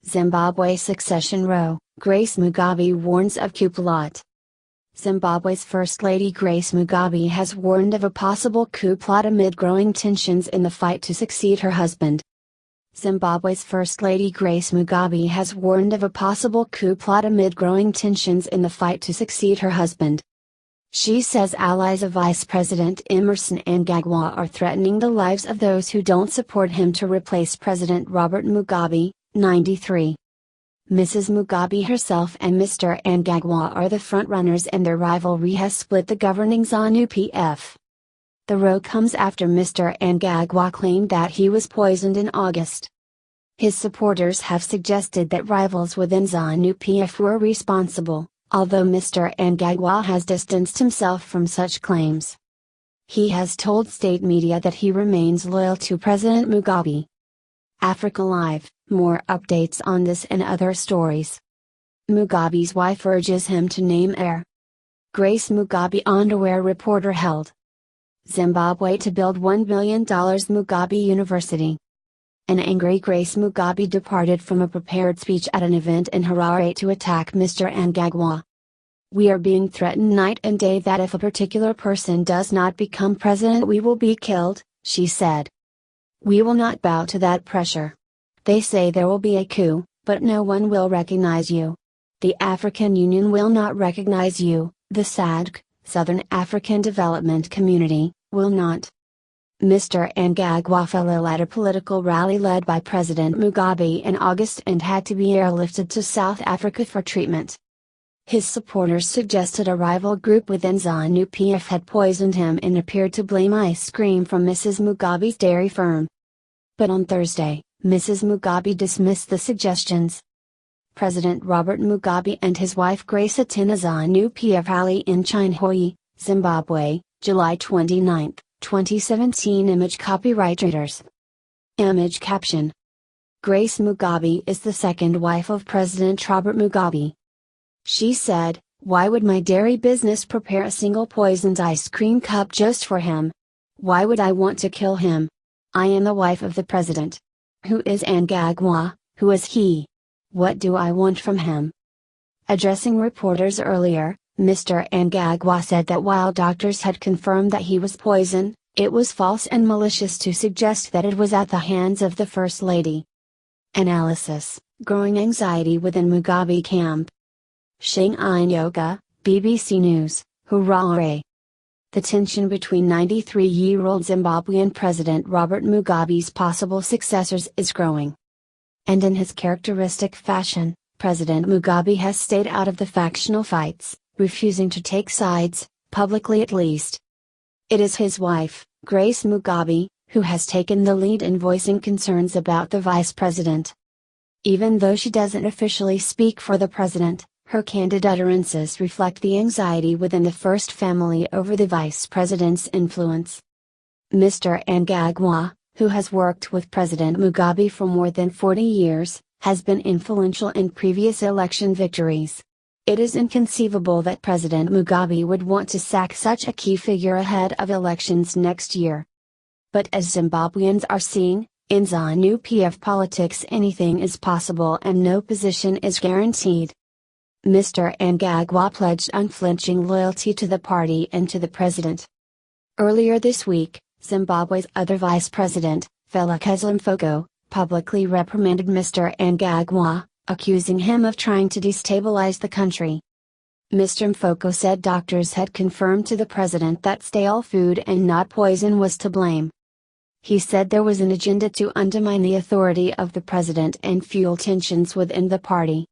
Zimbabwe succession row, Grace Mugabe warns of coup plot. Zimbabwe's First Lady Grace Mugabe has warned of a possible coup plot amid growing tensions in the fight to succeed her husband. Zimbabwe's First Lady Grace Mugabe has warned of a possible coup plot amid growing tensions in the fight to succeed her husband. She says allies of Vice President Emmerson Mnangagwa are threatening the lives of those who don't support him to replace President Robert Mugabe, 93. Mrs. Mugabe herself and Mr. Mnangagwa are the frontrunners, and their rivalry has split the governing ZANU-PF. The row comes after Mr. Mnangagwa claimed that he was poisoned in August. His supporters have suggested that rivals within ZANU-PF were responsible, although Mr. Mnangagwa has distanced himself from such claims. He has told state media that he remains loyal to President Mugabe. Africa Live, more updates on this and other stories. Mugabe's wife urges him to name heir. Grace Mugabe underwear reporter held. Zimbabwe to build $1 billion Mugabe University. An angry Grace Mugabe departed from a prepared speech at an event in Harare to attack Mr. Mnangagwa. "We are being threatened night and day that if a particular person does not become president we will be killed," she said. "We will not bow to that pressure. They say there will be a coup, but no one will recognize you. The African Union will not recognize you, the SADC, Southern African Development Community, will not." Mr. Mnangagwa fell ill at a political rally led by President Mugabe in August and had to be airlifted to South Africa for treatment. His supporters suggested a rival group within ZANU-PF had poisoned him and appeared to blame ice cream from Mrs. Mugabe's dairy firm. But on Thursday, Mrs. Mugabe dismissed the suggestions. President Robert Mugabe and his wife Grace attend a ZANU-PF rally in Chinhoyi, Zimbabwe, July 29, 2017. Image copyright writers. Image caption. Grace Mugabe is the second wife of President Robert Mugabe. She said, "Why would my dairy business prepare a single poisoned ice cream cup just for him? Why would I want to kill him? I am the wife of the president. Who is Mnangagwa, who is he? What do I want from him?" Addressing reporters earlier, Mr. Mnangagwa said that while doctors had confirmed that he was poisoned, it was false and malicious to suggest that it was at the hands of the First Lady. Analysis: growing anxiety within Mugabe camp. Shanghai BBC News, Harare. The tension between 93-year-old Zimbabwean President Robert Mugabe's possible successors is growing. And in his characteristic fashion, President Mugabe has stayed out of the factional fights, refusing to take sides, publicly at least. It is his wife, Grace Mugabe, who has taken the lead in voicing concerns about the vice president. Even though she doesn't officially speak for the president, her candid utterances reflect the anxiety within the first family over the vice president's influence. Mr. Mnangagwa, who has worked with President Mugabe for more than 40 years, has been influential in previous election victories. It is inconceivable that President Mugabe would want to sack such a key figure ahead of elections next year. But as Zimbabweans are seeing, in ZANU-PF politics anything is possible and no position is guaranteed. Mr. Mnangagwa pledged unflinching loyalty to the party and to the president. Earlier this week, Zimbabwe's other vice president, Felix Mfoko, publicly reprimanded Mr. Mnangagwa, accusing him of trying to destabilize the country. Mr. Mfoko said doctors had confirmed to the president that stale food and not poison was to blame. He said there was an agenda to undermine the authority of the president and fuel tensions within the party.